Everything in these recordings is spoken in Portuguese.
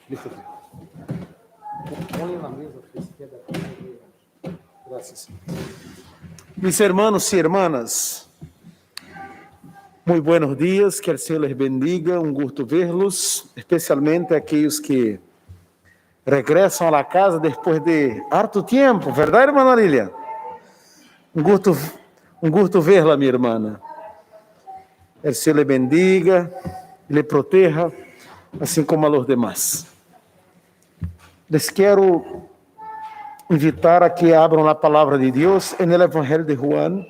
Listo. Ponle na mesa a esquerda. Gracias. Mis hermanos y hermanas, muy buenos días, que el Señor les bendiga, un gusto verlos, especialmente aquellos que regresan a la casa después de harto tiempo, ¿verdad, hermana Lilia? Un gusto verla, mi hermana. El Señor le bendiga, le proteja, assim como a los demás. Les quero invitar a que abram a palavra de Deus no Evangelho de Juan,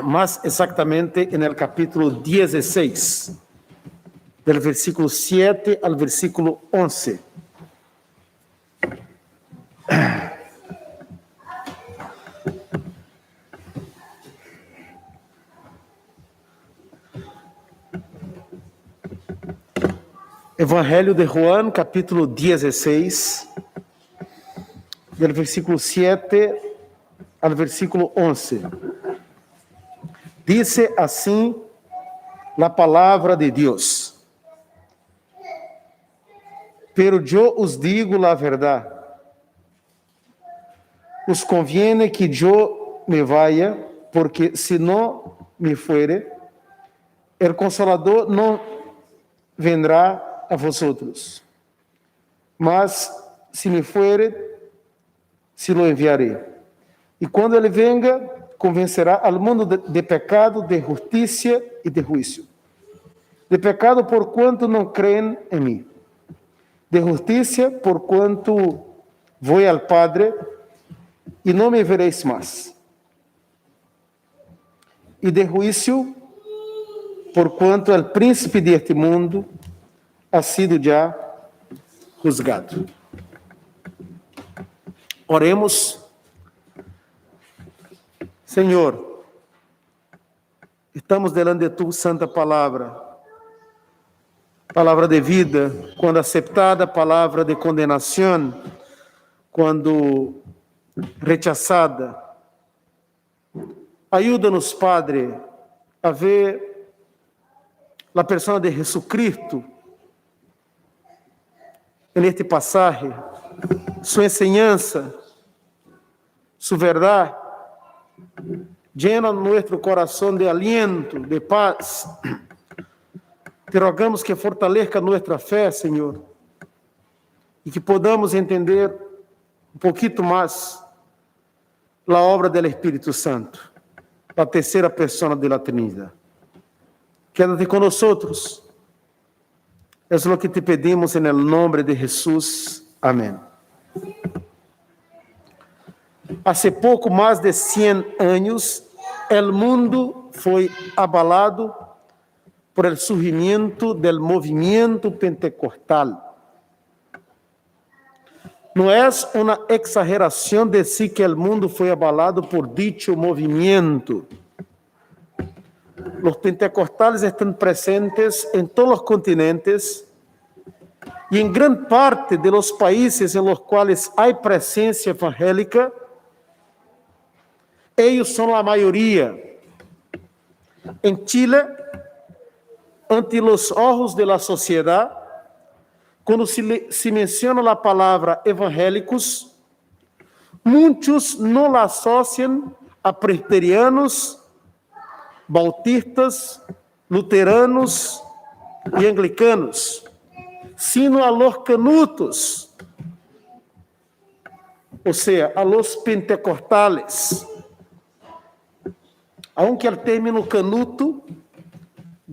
mais exatamente no capítulo 16, do versículo 7 ao versículo 11. Evangelho de Juan, capítulo 16, do versículo 7 ao versículo 11. Dice assim a palavra de Deus: Pero yo os digo a verdade, os conviene que yo me vaya, porque se não me fuere, el Consolador não vendrá a vosotros. Mas se me fuere, se lo enviarei. E quando ele venga, convencerá al mundo de pecado, de justiça e de juízo. De pecado, por quanto não creem em mim. De justiça, por quanto vou ao Padre e não me vereis mais. E de juízo, por quanto o príncipe deste mundo ha sido já juzgado. Oremos. Senhor, estamos delante de tu santa palavra, palavra de vida, quando aceptada, palavra de condenação, quando rechazada. Ajuda-nos, Padre, a ver a pessoa de Jesucristo neste passagem, sua enseñança, sua verdade, llena nosso coração de aliento, de paz. Te rogamos que fortaleça nossa fé, Senhor, e que podamos entender pouquinho mais a obra do Espírito Santo, a terceira pessoa da Trindade. Quédate com nós. É o que te pedimos em nome de Jesus. Amém. Hace pouco mais de 100 anos, o mundo foi abalado por el surgimiento del movimiento pentecostal. Não é uma exageração dizer que o mundo foi abalado por dicho movimiento. Los pentecostales están presentes en todos los continentes y en gran parte de los países en los cuales hay presencia evangélica, ellos son la mayoría. En Chile, ante los ojos de la sociedad, cuando se menciona la palabra evangélicos, muchos no la asocian a presbiterianos, bautistas, luteranos e anglicanos, sino a los canutos, ou seja, a los pentecostales. Aunque o término canuto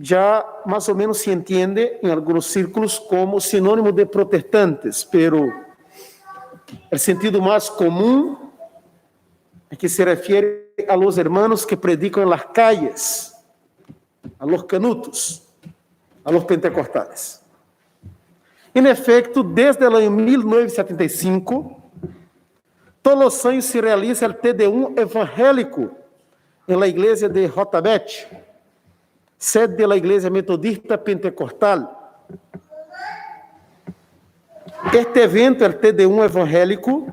já mais ou menos se entende em alguns círculos como sinônimo de protestantes, pero o sentido mais comum é que se refere a los hermanos que predicam en las calles, a los canutos, a los pentecostales. En efecto, desde el año 1975, todos los años se realiza el TD1 evangélico en la iglesia de Jotavete, sede de la iglesia metodista pentecostal. Este evento, el TD1 evangélico,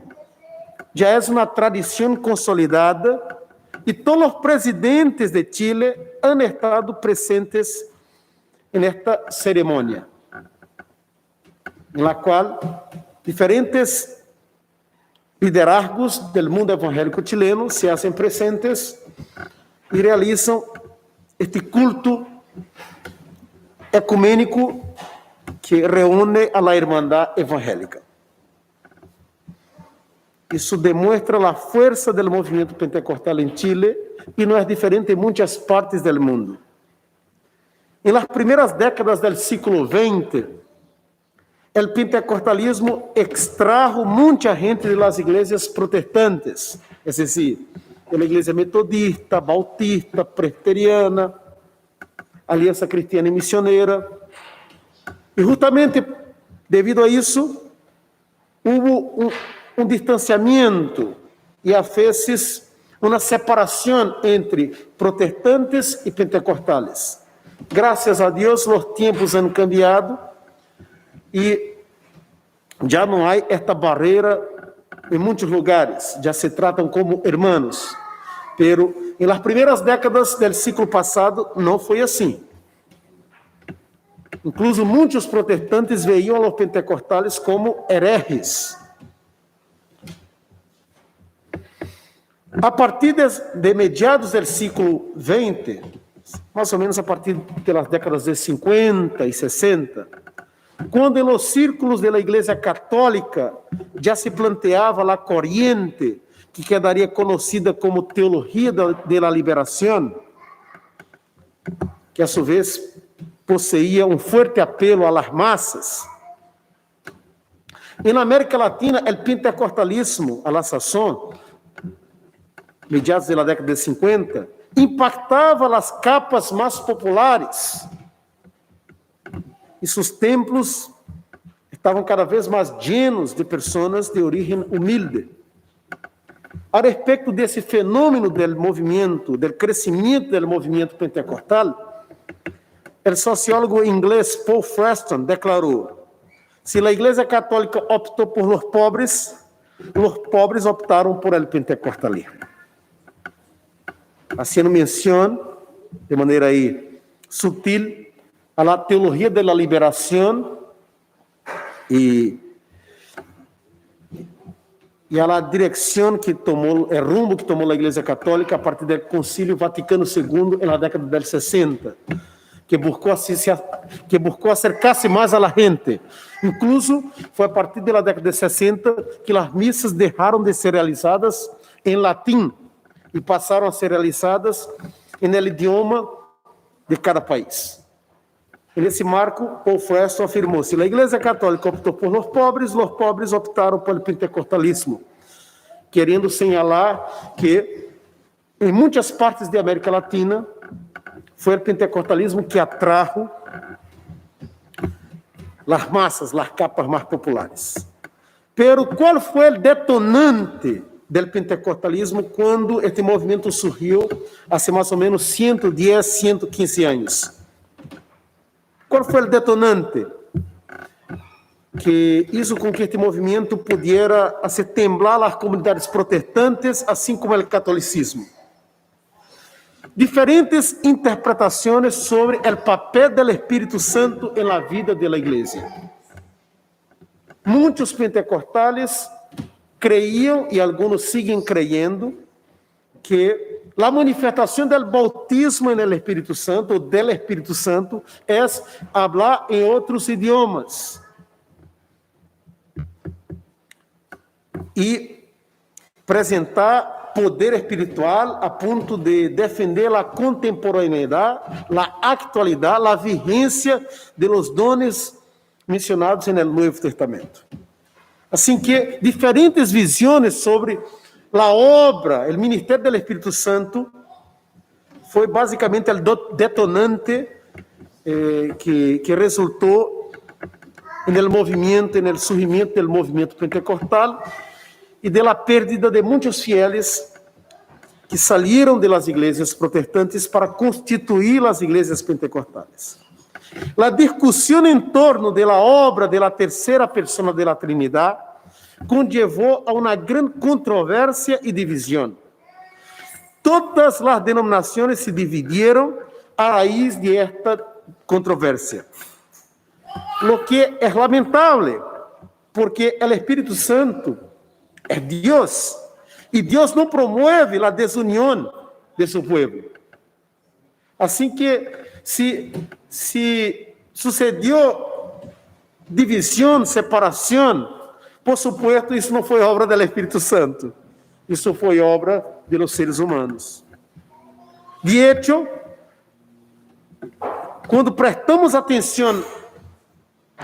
já é uma tradição consolidada e todos os presidentes de Chile han estado presentes nesta cerimônia. en la cual diferentes liderazgos del mundo evangélico chileno se hacen presentes y realizan este culto ecumênico que reúne a la hermandad evangélica. Isso demonstra a força do movimento pentecostal em Chile e não é diferente em muitas partes do mundo. Em las primeiras décadas do século XX, o pentecostalismo extrajo muita gente de las iglesias protestantes, es decir, de la iglesia metodista, bautista, presbiteriana, Aliança Cristiana e Missioneira. E justamente devido a isso, houve um distanciamento e a vezes uma separação entre protestantes e pentecostales. Graças a Deus, os tempos han cambiado e já não há esta barreira em muitos lugares, já se tratam como hermanos. Pero em las primeiras décadas do século passado não foi assim. Incluso muitos protestantes veiam os pentecostales como hereges. A partir de mediados do século XX, mais ou menos a partir das décadas de 50 e 60, quando nos círculos da Igreja Católica já se planteava a corrente que quedaria conhecida como Teologia da Liberação, que a sua vez possuía um forte apelo às massas. Na América Latina, o pentecostalismo, a la sazón, mediados da década de 50, impactava as capas mais populares. E seus templos estavam cada vez mais llenos de pessoas de origem humilde. A respeito desse fenômeno do movimento, do crescimento do movimento pentecostal, o sociólogo inglês Paul Freston declarou: se a Igreja Católica optou por los pobres optaram por el pentecostalismo. Haciendo menção, de maneira aí sutil, a la teologia da liberação e a la direção que tomou, o rumbo que tomou a Igreja Católica a partir do Concílio Vaticano II na década de 60, que buscou acercar-se mais à gente. Incluso foi a partir da década de 60 que as missas deixaram de ser realizadas em latim e passaram a ser realizadas no idioma de cada país. E nesse marco, Paul Freston afirmou: se a Igreja Católica optou por los pobres optaram pelo pentecostalismo, querendo señalar que em muitas partes da América Latina foi o pentecostalismo que atrajo as massas, as capas mais populares. Pero qual foi o detonante do pentecostalismo quando este movimento surgiu há mais ou menos 110, 115 anos? Qual foi o detonante que hizo com que este movimento pudiera fazer temblar as comunidades protestantes, assim como o catolicismo? Diferentes interpretações sobre o papel do Espírito Santo na vida da igreja. Muitos pentecostales creiam, e alguns seguem creyendo, que a manifestação do bautismo no Espírito Santo, ou do Espírito Santo, é falar em outros idiomas. E apresentar poder espiritual a ponto de defender a contemporaneidade, a atualidade, a vigência de los dones mencionados no Novo Testamento. Assim que diferentes visões sobre a obra, o ministério do Espírito Santo, foi basicamente o detonante que resultou no movimento, no surgimento do movimento pentecostal e da pérdida de muitos fieles que saíram das igrejas protestantes para constituir as igrejas pentecostales. A discussão em torno da obra da terceira pessoa da Trinidade conllevou a uma grande controvérsia e divisão. Todas as denominações se dividieron a raíz de esta controvérsia. Lo que é lamentável, porque o Espírito Santo é Deus, e Deus não promove a desunião de seu povo. Assim que, se sucedeu divisão, separação, por supuesto, isso não foi obra do Espírito Santo, isso foi obra de los seres humanos. De hecho, quando prestamos atenção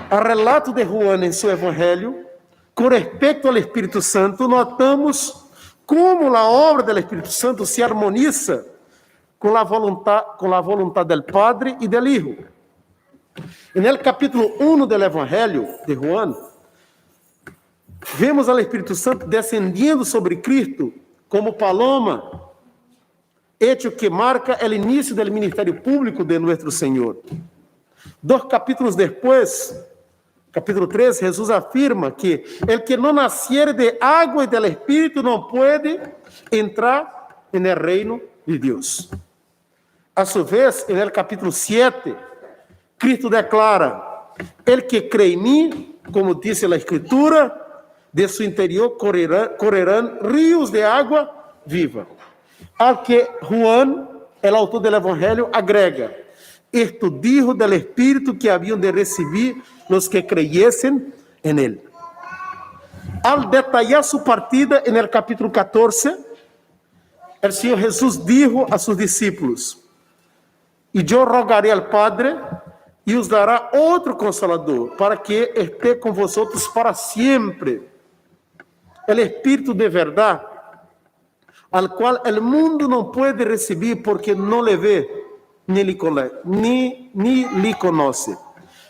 ao relato de Juan em seu Evangelho, com respeito ao Espírito Santo, notamos como a obra do Espírito Santo se harmoniza com a vontade do Padre e do Hijo. No capítulo 1 do Evangelho de Juan, vemos ao Espírito Santo descendendo sobre Cristo como paloma, hecho que marca o início do ministério público de nosso Senhor. 2 capítulos depois, capítulo 3, Jesus afirma que el que não nasciere de água e do Espírito não pode entrar no reino de Deus. A su vez, no capítulo 7, Cristo declara: el que crê em mim, como diz a Escritura, de su interior correrão rios de água viva. Al que Juan, o autor do Evangelho, agrega: esto dijo del Espírito que haviam de receber los que creyesen en él. Al detallar su partida en el capítulo 14, el Señor Jesús dijo a sus discípulos: y yo rogaré al Padre y os dará otro consolador para que esté con vosotros para siempre, el Espíritu de verdad, al cual el mundo no puede recibir porque no le ve ni le conoce.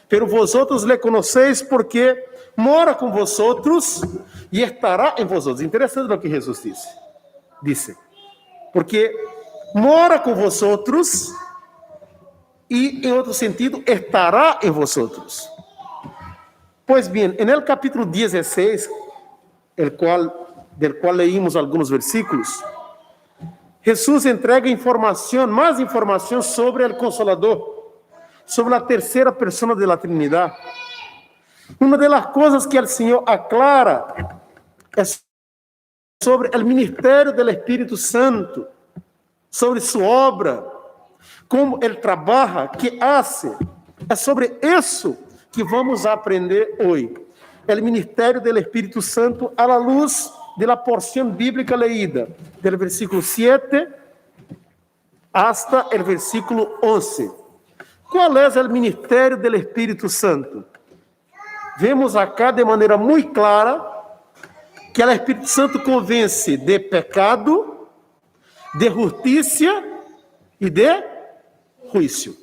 Pero vosotros le conocéis porque mora com vosotros e estará em vosotros. Interessante o que Jesus disse. Porque mora com vosotros e, em outro sentido, estará em vosotros. Pois bem, no capítulo 16, del qual leímos alguns versículos, Jesus entrega mais informação sobre o Consolador, sobre a terceira persona de la Trinidad. Uma das coisas que o Senhor aclara é sobre o ministério do Espírito Santo, sobre sua obra, como ele trabalha, que hace. É sobre isso que vamos aprender hoje. O ministério do Espírito Santo à luz da porção bíblica leída, do versículo 7 hasta o versículo 11. Qual é o ministério do Espírito Santo? Vemos acá de maneira muito clara que o Espírito Santo convence de pecado, de justiça e de juízo.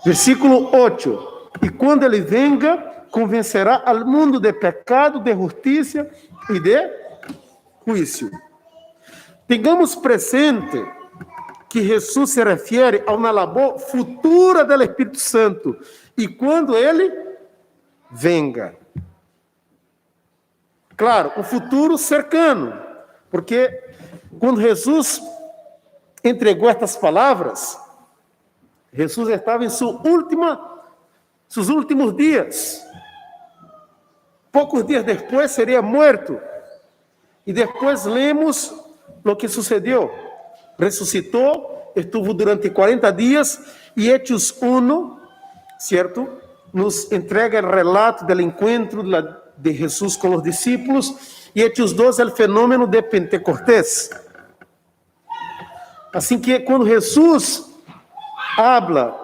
Versículo 8. E quando ele venga, convencerá al mundo de pecado, de justiça e de juízo. Tengamos presente que Jesus se refere a uma labor futura do Espírito Santo e quando ele venga. Claro, o futuro cercano, porque quando Jesus entregou estas palavras, Jesus estava em seus últimos dias. Poucos dias depois seria morto. E depois lemos o que sucedeu. Ressuscitou, estuvo durante 40 dias e Hechos 1, certo? Nos entrega o relato do encontro de Jesus com os discípulos e Hechos 2 é o fenômeno de Pentecostés. Assim que quando Jesus habla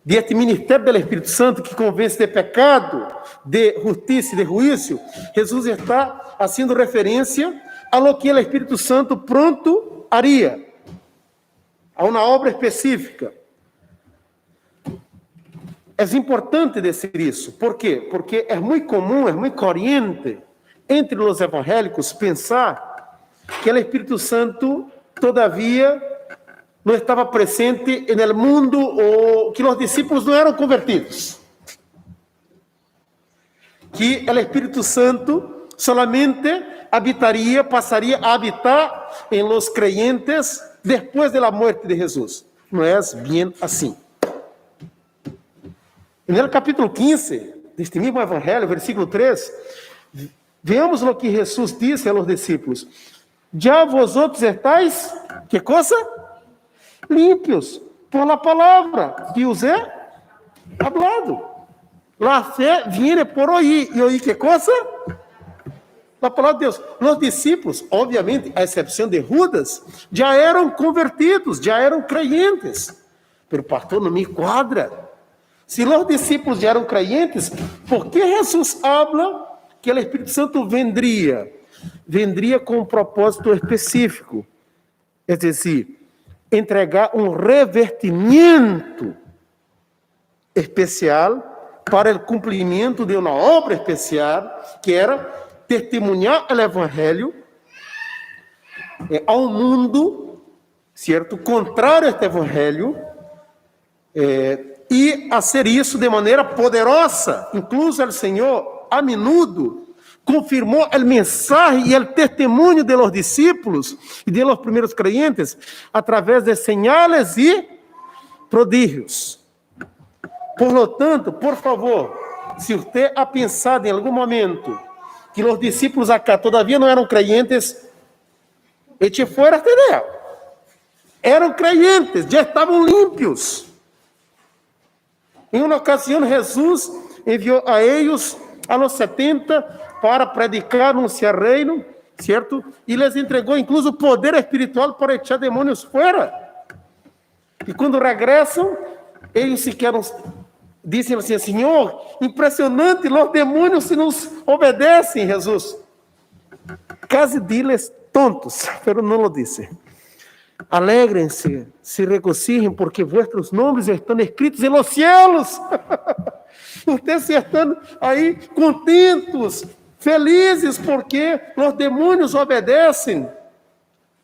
de este ministério do Espírito Santo que convence de pecado, de justiça e de juízo, Jesus está fazendo referência a lo que o Espírito Santo pronto haria, a uma obra específica. É importante dizer isso. Por quê? Porque é muito comum, é muito corriente entre os evangélicos pensar que o Espírito Santo todavia não estava presente no mundo ou que os discípulos não eram convertidos. Que o Espírito Santo solamente passaria a habitar em los creyentes depois da morte de Jesus. Não é bem assim. No capítulo 15 deste mesmo evangelho, versículo 3, vemos o que Jesus disse aos discípulos: já vosotros estáis, que coisa? Limpios por la palavra que os é hablado. La fé viene por oír, e oír que coisa? A palavra de Deus. Os discípulos, obviamente, a exceção de Judas, já eram convertidos, já eram creyentes. Pero pastor, não me quadra. Se os discípulos já eram creyentes, por que Jesus habla que o Espírito Santo vendria? Vendria com um propósito específico. É dizer, entregar um revertimento especial para o cumprimento de uma obra especial, que era testemunhar o Evangelho ao mundo, certo? Contrário a este Evangelho, e fazer isso de maneira poderosa. Incluso o Senhor, a menudo, confirmou o mensagem e o testemunho de los discípulos e de los primeiros creyentes através de señales e prodígios. Por lo tanto, por favor, se você ha pensado em algum momento que os discípulos acá todavia não eram creyentes, eche fora esta ideia. Eram creyentes, já estavam límpios. Em uma ocasião, Jesus enviou a eles, a los 70, para predicar, anunciar reino, certo? E les entregou incluso poder espiritual para echar demônios fora. E quando regressam, eles se querem, dizem assim: Senhor, impressionante, os demônios se nos obedecem, Jesus. Casi diles tontos, pero não lo disse. Alegren-se, se regocijem, porque vuestros nombres estão escritos em los cielos. Vocês estão aí contentos, felizes, porque os demônios obedecem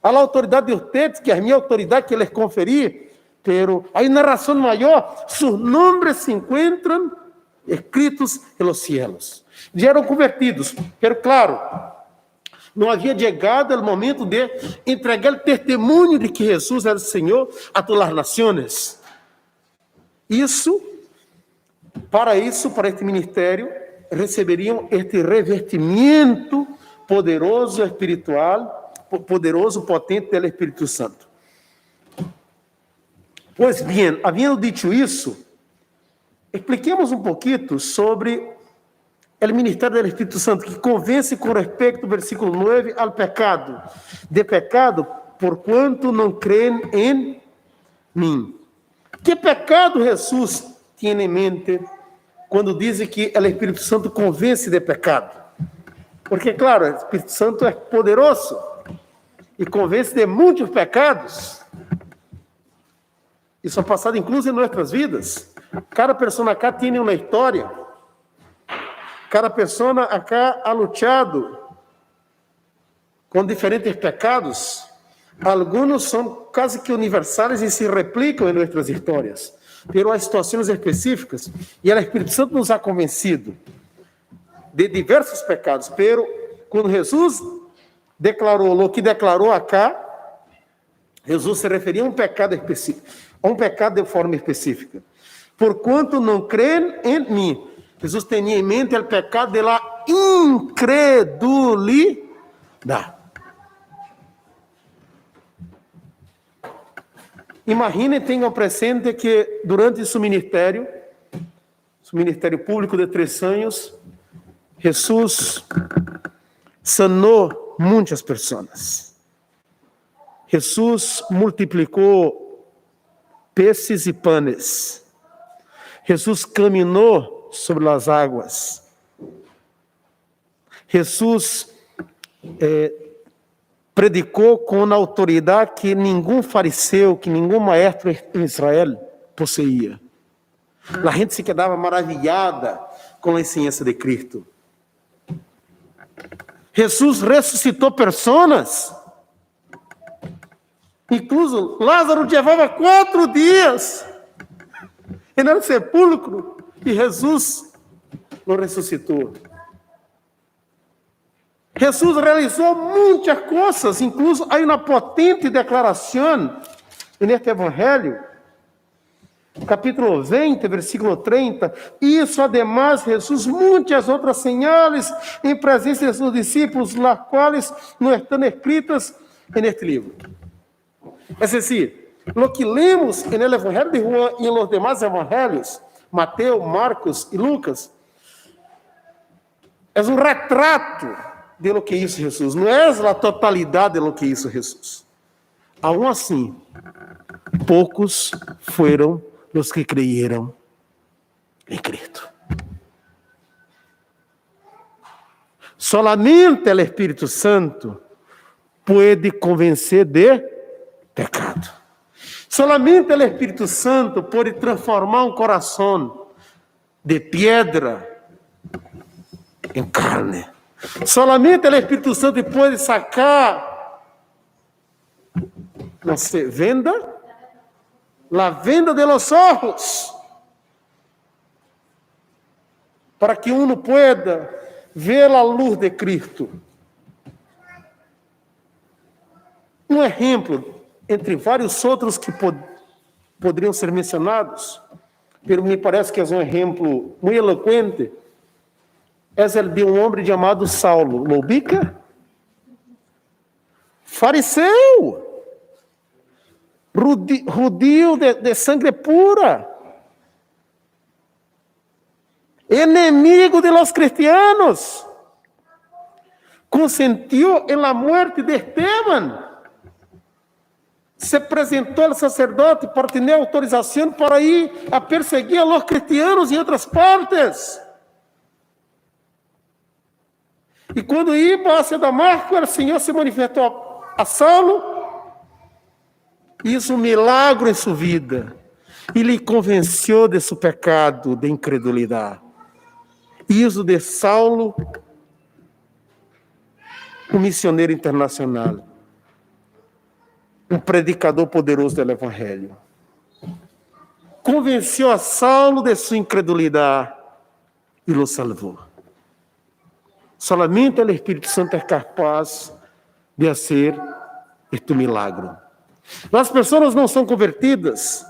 à autoridade de vocês, que é a minha autoridade que les conferi. Pero hay una razón mayor: sus nombres se encuentran escritos en los cielos. Já eram convertidos, pero claro, não havia chegado o momento de entregar o testemunho de que Jesus era o Senhor a todas as nações. Para este ministério, receberiam este revestimento poderoso espiritual, poderoso, potente do Espírito Santo. Pois bem, havendo dito isso, expliquemos um pouquinho sobre o ministério do Espírito Santo, que convence com respeito, versículo 9, ao pecado. De pecado, porquanto não creem em mim. Que pecado Jesus tem em mente quando diz que o Espírito Santo convence de pecado? Porque, claro, o Espírito Santo é poderoso e convence de muitos pecados. Isso é passado incluso em nossas vidas. Cada pessoa acá tem uma história. Cada pessoa acá ha luchado com diferentes pecados. Alguns são quase que universais e se replicam em nossas histórias. Pero há situações específicas e o Espírito Santo nos ha convencido de diversos pecados. Pero quando Jesus declarou o que declarou acá, Jesus se referia a um pecado específico, a um pecado de forma específica. Porquanto não creem em mim. Jesus tinha em mente o pecado da incredulidade. Imaginem, tenham presente que durante seu ministério público de 3 anos, Jesus sanou muitas pessoas. Jesus multiplicou peces e panes. Jesus caminhou sobre as águas. Jesus predicou com uma autoridade que nenhum fariseu, que nenhum maestro em Israel possuía. A gente se quedava maravilhada com a ensinança de Cristo. Jesus ressuscitou pessoas. Incluso Lázaro levava 4 dias no sepulcro e Jesus o ressuscitou. Jesus realizou muitas coisas, incluso há uma potente declaração neste evangelho capítulo 20, versículo 30, hizo además Jesús muchas otras señales en presencia de sus discípulos, las cuales no están escritas en este libro. Es decir, lo que leemos en el Evangelio de Juan y en los demás evangelios, Mateo, Marcos y Lucas, es un retrato de lo que hizo Jesús, no es la totalidad de lo que hizo Jesús. Aún así, pocos fueron los que creyeron en Cristo. Solamente el Espíritu Santo puede convencer de pecado. Solamente el Espíritu Santo puede transformar un corazón de piedra en carne. Solamente el Espíritu Santo puede sacar, no sé, la venda de los ojos, para que uno pueda ver a luz de Cristo. Um exemplo, entre vários outros que poderiam ser mencionados, mas me parece que é um exemplo muito eloquente, é o de um homem chamado Saulo. ¿Lo ubica? Fariseu. Judío de sangre pura, enemigo de los cristianos, consentiu en la muerte de Esteban, se apresentou ao sacerdote para ter autorização para ir a perseguir a los cristianos em outras partes. E quando ia hacia Damasco, o Senhor se manifestou a Saulo, hizo um milagre em sua vida e lhe convenceu de seu pecado de incredulidade. Hizo de Saulo um missionário internacional, um predicador poderoso do Evangelho. Convenceu a Saulo de sua incredulidade e o salvou. Solamente o Espírito Santo é capaz de fazer este milagre. As pessoas não são convertidas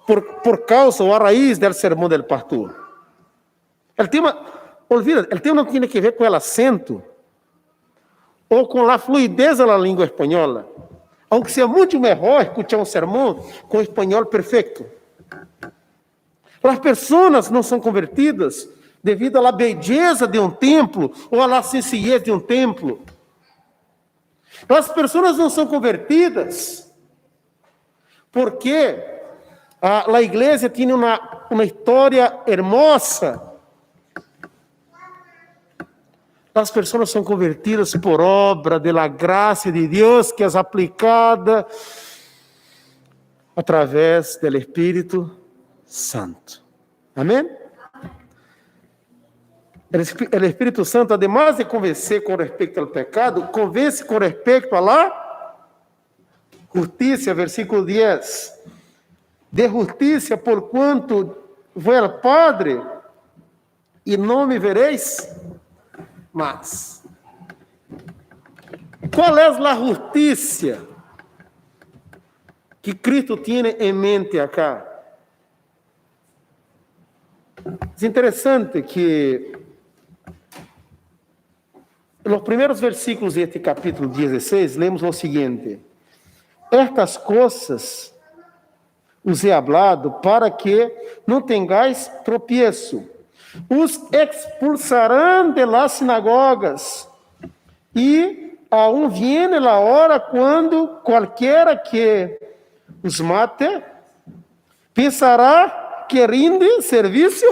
por causa ou a raiz do sermão del pastor. O tema não tem que ver com o acento ou com a fluidez da língua espanhola, aunque seja muito melhor escutar um sermão com espanhol perfeito. As pessoas não são convertidas devido à beleza de um templo ou à sencillez de um templo. As pessoas não são convertidas porque a igreja tem uma história hermosa. As pessoas são convertidas por obra da graça de Deus que é aplicada através do Espírito Santo. Amém? O Espírito Santo, además de convencer com respeito ao pecado, convence com respeito à justiça, versículo 10. De justiça, porquanto vou ao Padre e não me vereis mais. Qual é a justiça que Cristo tem em mente acá? É interessante que nos primeiros versículos deste capítulo 16, lemos o seguinte: estas coisas os he hablado para que não tenhais tropieço. Os expulsarão de las sinagogas, e aún viene a hora quando qualquer que os mate pensará que rinde serviço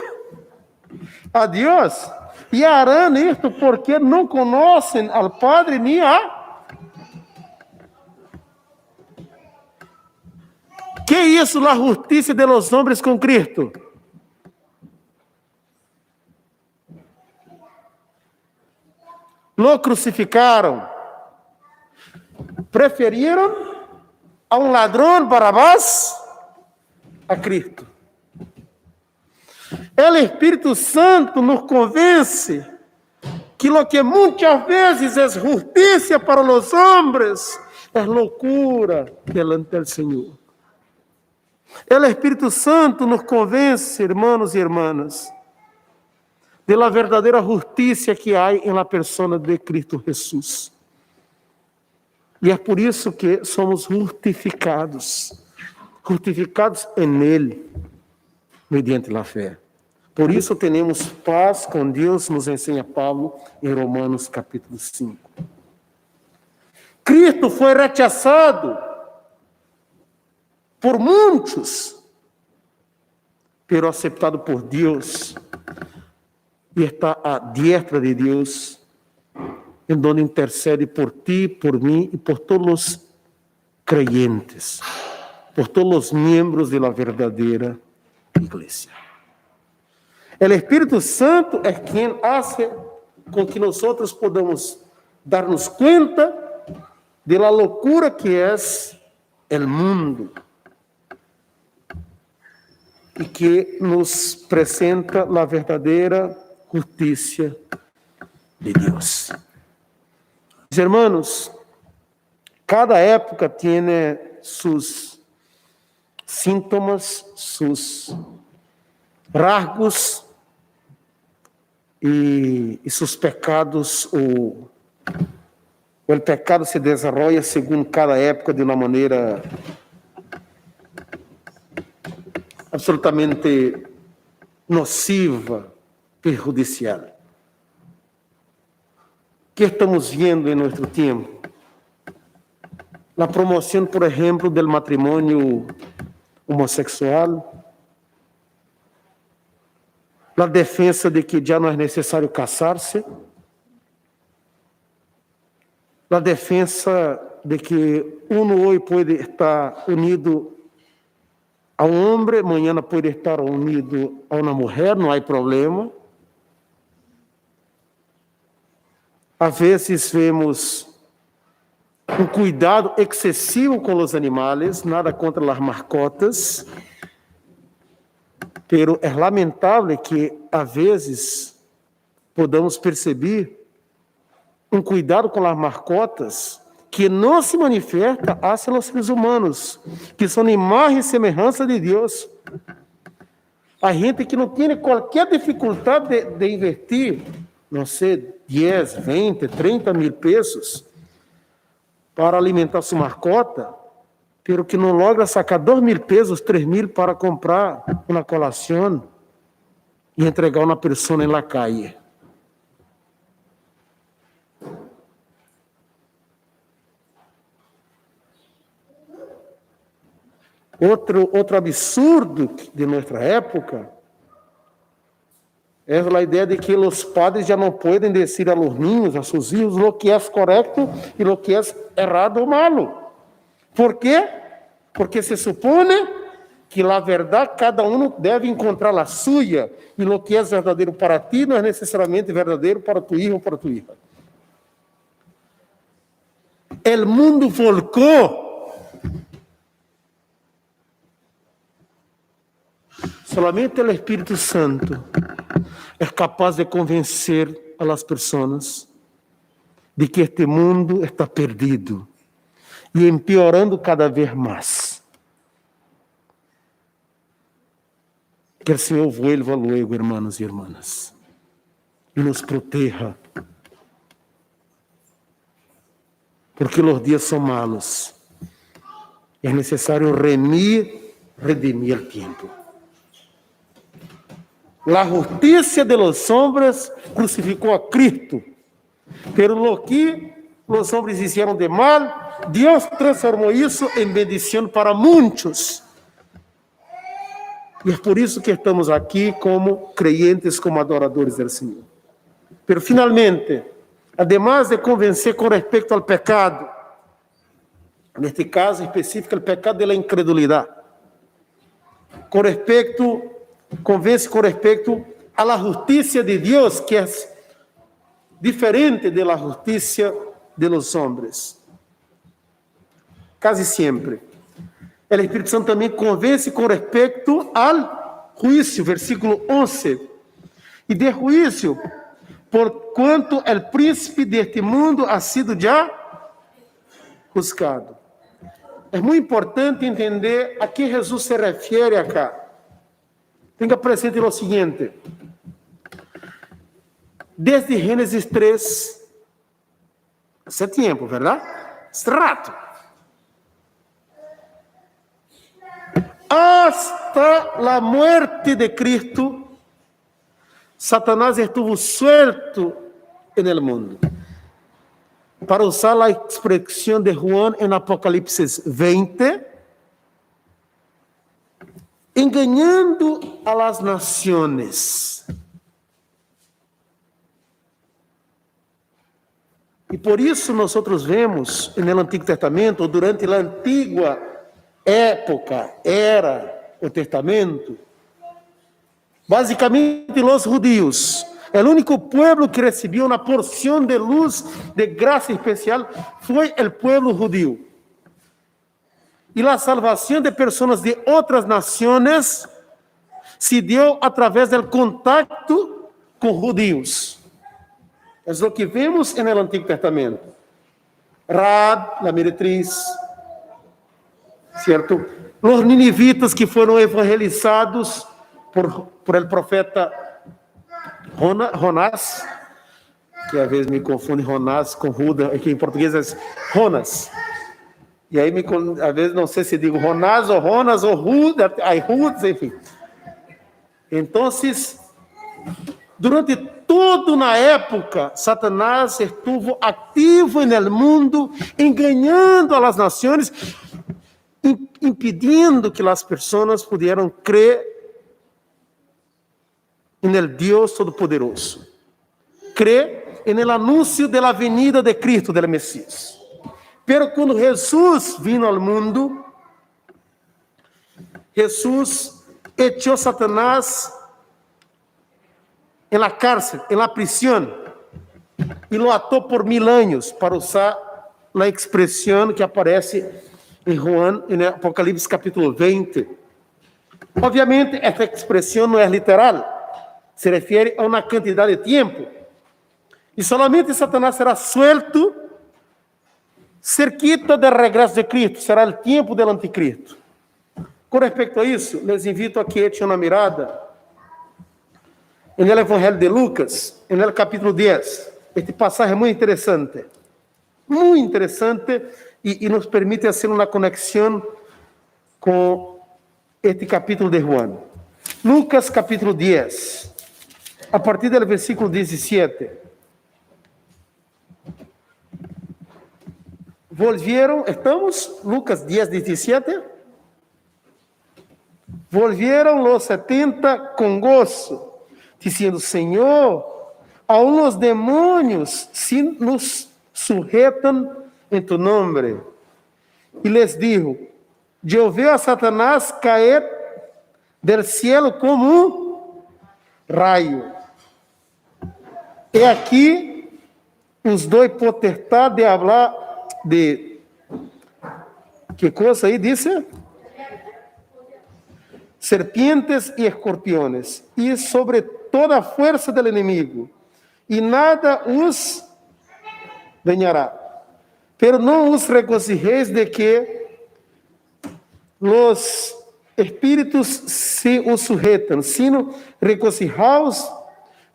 a Deus. E harão isto porque não conhecem ao Padre nem a... Que é isso, a justiça de los hombres com Cristo? Lo crucificaram. Preferiram a um ladrão Barrabás a Cristo. O Espírito Santo nos convence que lo que muitas vezes é justiça para os homens é loucura delante do Senhor. O Espírito Santo nos convence, irmãos e irmãs, de la verdadeira justiça que há em la persona de Cristo Jesus. E é por isso que somos justificados em Ele, mediante a fé. Por isso temos paz com Deus, nos ensina Paulo em Romanos capítulo 5. Cristo foi rechazado por muitos, pero aceptado por Deus, e está à diestra de Deus, em donde intercede por ti, por mim e por todos os creyentes, por todos os membros da verdadeira igreja. O Espírito Santo é quem hace com que nós podamos dar-nos conta de la loucura que é o mundo e que nos apresenta a verdadeira justiça de Deus. Mis hermanos, cada época tem seus síntomas, seus rasgos e seus pecados. O pecado se desenvolve segundo cada época de uma maneira absolutamente nociva, perjudicial. O que estamos vendo em nosso tempo? A promoção, por exemplo, do matrimônio homossexual, a defesa de que já não é necessário casar-se, a defesa de que hoje pode estar unido a um homem, amanhã pode estar unido a uma mulher, não há problema. Às vezes vemos um cuidado excessivo com os animais, nada contra as mascotas, pero é lamentável que, às vezes, podamos perceber um cuidado com as mascotas que não se manifesta hacia os seres humanos, que são imagem e semelhança de Deus. A gente que não tem qualquer dificuldade de investir, não sei, 10, 20, 30 mil pesos para alimentar sua mascota, pero que não logra sacar 2 mil pesos, 3 mil para comprar uma colação e entregar a uma pessoa na calle. Outro absurdo de nossa época é a ideia de que os padres já não podem dizer a los niños, a seus filhos, o que é correto e o que é errado ou malo. Por quê? Porque se supõe que a verdade cada um deve encontrar a sua, e o que é verdadeiro para ti não é necessariamente verdadeiro para tu filho ou para tu hija. O mundo volcou. Solamente o Espírito Santo é capaz de convencer a las pessoas de que este mundo está perdido e empeorando cada vez mais. Que o Senhor vuelva luego, hermanos e irmãs, e nos proteja, porque os dias são malos. É necessário redimir o tempo. La justicia de los hombres crucificó a Cristo, pero lo que los hombres hicieron de mal, Dios transformó isso em bendição para muitos. E é por isso que estamos aqui como creyentes, como adoradores do Senhor. Pero finalmente, además de convencer com respeito ao pecado, neste caso específico, o pecado da incredulidade, convence com respeito à justiça de Deus, que é diferente da justiça de los hombres. Quase sempre. O Espírito Santo também convence com respeito ao juízo, versículo 11. E de juízo, por quanto o príncipe deste mundo ha sido já juzgado. é muito importante entender a que Jesus se refere acá. Tenha presente o seguinte: desde Gênesis 3, hace tempo, verdade? Hace rato. Hasta la muerte de Cristo, Satanás estuvo suelto en el mundo. Para usar a expressão de Juan em Apocalipse 20, enganando a las naciones. E por isso nós vemos no Antigo Testamento, durante a antiga época, era o Testamento, basicamente os judíos, o único povo que recebia uma porção de luz, de graça especial, foi o povo judío. E a salvação de pessoas de outras nações se deu através do contato com judíos. É o que vemos no Antigo Testamento. Raab, a meretriz, certo? Os ninivitas que foram evangelizados por el profeta Jonás, que às vezes me confunde Jonás com Judas, que em português é Jonas. E aí, às vezes, não sei se digo Jonás ou Jonas ou Judas, enfim. Então, durante toda na época, Satanás estuvo ativo no mundo, enganando as nações, impedindo que as pessoas pudieran crer no Deus Todo-Poderoso, crer no anúncio da venida de Cristo, do Messias. Pero quando Jesus vino ao mundo, Jesus echou Satanás en la cárcel, en la prisión, e lo atou por 1000 anos, para usar a expressão que aparece em Juan, em Apocalipse capítulo 20. Obviamente, esta expressão não é literal, se refere a uma quantidade de tempo, e solamente Satanás será suelto cerquita do regresso de Cristo, será o tempo do anticristo. Com respeito a isso, les invito a que echen uma mirada no Evangelho de Lucas, no capítulo 10. Este passagem é muito interessante, e nos permite fazer uma conexão com este capítulo de Juan. Lucas capítulo 10, a partir do versículo 17. Volvieron, estamos, Lucas 10, 17. Volvieron los 70 com gozo, dizendo: Senhor, aún os demônios se nos sujetam em tu nome. E les dijo: eu vi a Satanás cair del cielo como raio. E aqui os dou potestade de hablar de... Que coisa aí disse? Serpientes e escorpiones, e sobre toda a força do inimigo, e nada os dañará. Pero não os regozijeis de que os espíritos se os sujetam, sino regocijaos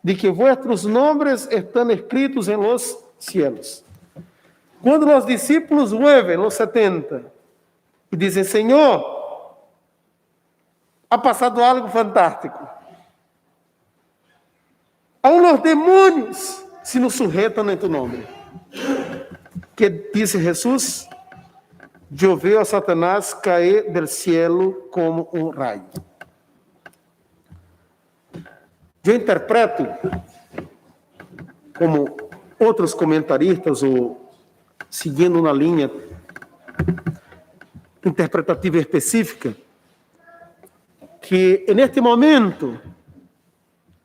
de que vuestros nombres estão escritos em los cielos. Quando os discípulos vuelven, os 70, e dizem: Senhor, ha passado algo fantástico. Aún os demônios se nos sujeitam em tu nome. Que disse Jesus? Eu vi a Satanás cair del cielo como um raio. Eu interpreto, como outros comentaristas, ou seguindo uma linha interpretativa específica, que neste momento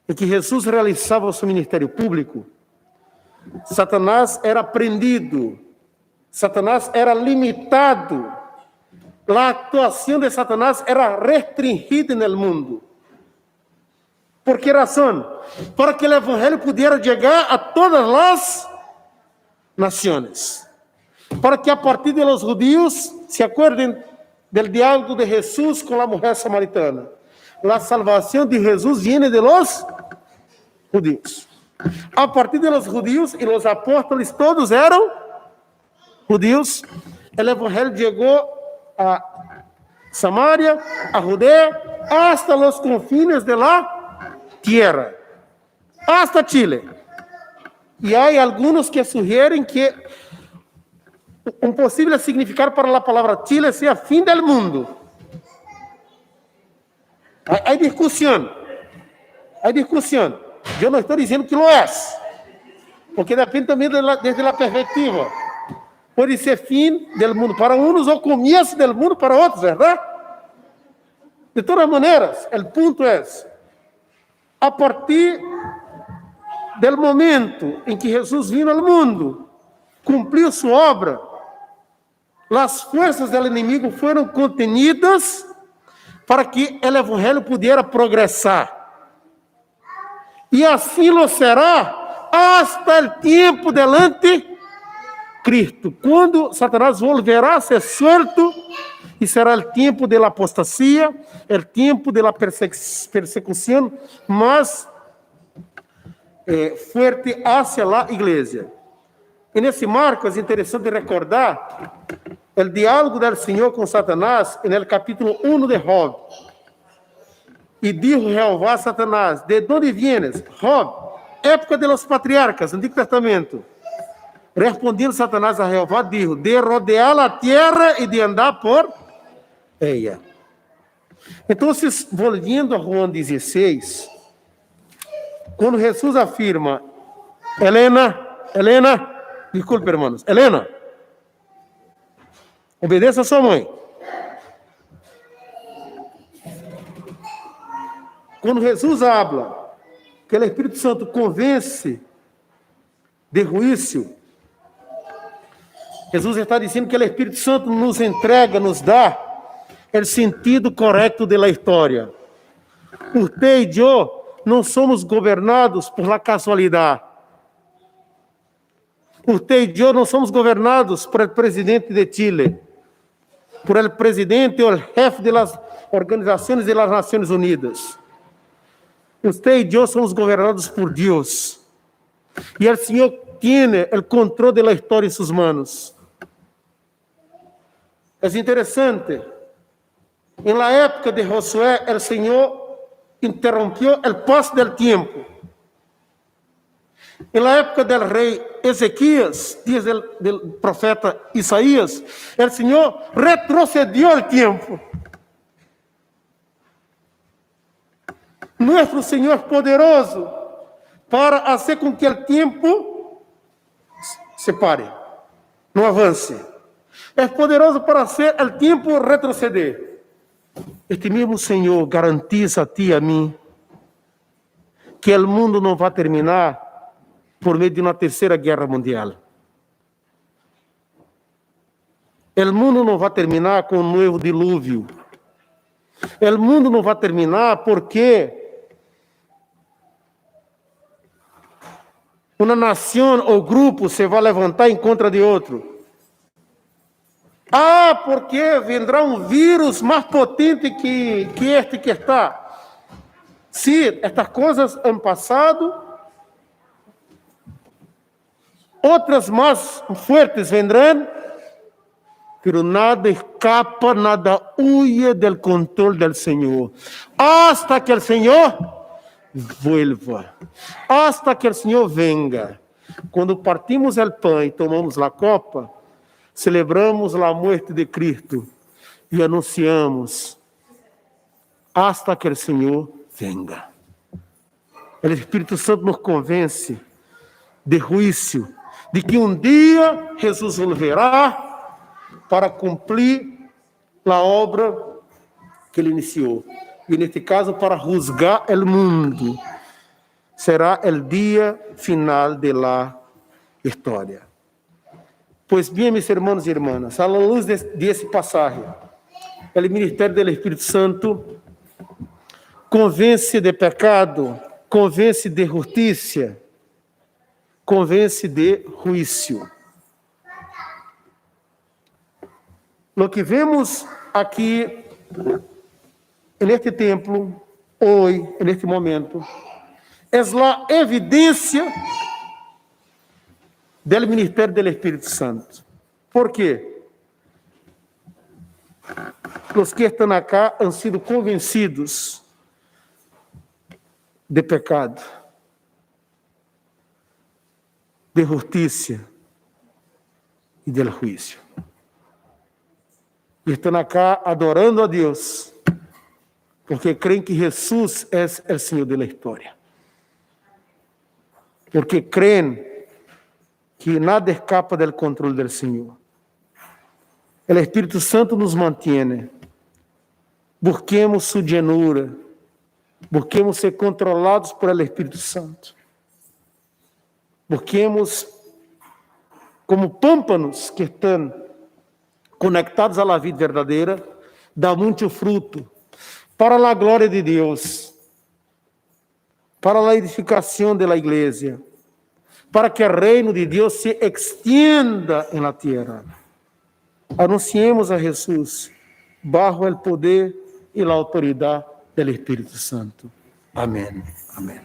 em que Jesus realizava o seu ministério público, Satanás era prendido, Satanás era limitado, a atuação de Satanás era restringida no mundo. ¿Por que razão? Para que o evangelho pudesse chegar a todas as nações. para que a partir de los judíos se acuerden del diálogo de Jesús con la mujer samaritana. La salvación de Jesús viene de los judíos. A partir de los judíos, y los apóstoles todos eran judíos, el evangelio llegó a Samaria, a Judea, hasta los confines de la tierra, hasta Chile. Y hay algunos que sugieren que un posible significado para la palabra Chile sea fin del mundo. Hay discusión. Yo no estoy diciendo que lo es, porque depende también desde la perspectiva. Puede ser fin del mundo para unos o comienzo del mundo para otros, ¿verdad? De todas maneras, el punto es, a partir del momento en que Jesús vino al mundo, cumplió su obra, las fuerzas del enemigo fueron contenidas para que el evangelio pudiera progresar. Y así lo será hasta el tiempo del anticristo, quando Satanás volverá a ser suelto, e será o tempo da apostasia, o tempo da persecução mais fuerte hacia a igreja. E nesse marco é interessante recordar o diálogo do Senhor com Satanás no capítulo 1 de Job. E dijo Jeová a Satanás: ¿de onde vienes? Job, época de los patriarcas, Antigo Testamento. Respondiendo Satanás a Jeová, dijo: de rodear a terra e de andar por ella. Então, volviendo a João 16, quando Jesus afirma, Helena, desculpe, hermanos, Helena, obedeça a sua mãe. Quando Jesus habla que o Espírito Santo convence de juízo, Jesus está dizendo que o Espírito Santo nos entrega, nos dá o sentido correto da história. Você e eu não somos governados por la casualidade. Você e eu não somos governados por el presidente de Chile, por el presidente ou el jefe de las organizações de las Nações Unidas. Você e eu somos governados por Deus. E o Senhor tem o controle da história em suas mãos. É interessante. Em la época de Josué, o Senhor interrompeu o passo del tempo. Em la época del rei Ezequias, dias del profeta Isaías, o Senhor retrocedeu o tempo. Nuestro Senhor poderoso para fazer com que o tempo se pare, não avance. É poderoso para fazer o tempo retroceder. Este mesmo Senhor garantiza a ti e a mim que o mundo não vai terminar por meio de uma terceira guerra mundial. O mundo não vai terminar com um novo dilúvio. O mundo não vai terminar porque uma nação ou grupo se vai levantar em contra de outro. Porque vendrá um vírus mais potente que este que está. Sim, estas coisas han passado. Outras mais fortes vendrão. Pero nada escapa, nada huye del control del Senhor. Hasta que el Senhor vuelva. Hasta que el Senhor venga. Quando partimos el pão e tomamos a copa, celebramos a morte de Cristo e anunciamos hasta que o Senhor venga. O Espírito Santo nos convence de juízo, de que um dia Jesus volverá para cumprir a obra que ele iniciou. E neste caso, para juzgar o mundo. Será o dia final da história. Pois bem, meus irmãos e irmãs, à luz desse passagem, o ministério do Espírito Santo convence de pecado, convence de justiça, convence de juízo. Lo que vemos aqui, neste templo, hoje, neste momento, é a evidência do ministério do Espírito Santo. Por quê? Os que estão acá han sido convencidos de pecado, de justiça e del juízo. E estão acá adorando a Deus, porque creem que Jesus é o Senhor da história. Porque creem que nada escapa do controle do Senhor. O Espírito Santo nos mantém. Busquemos sua llanura. Busquemos ser controlados por el Espírito Santo. Busquemos, como pâmpanos que estão conectados à vida verdadeira, dar muito fruto para a glória de Deus, para a edificação da igreja, para que o reino de Deus se extienda na terra. Anunciemos a Jesus bajo o poder e a autoridade do Espírito Santo. Amém. Amém.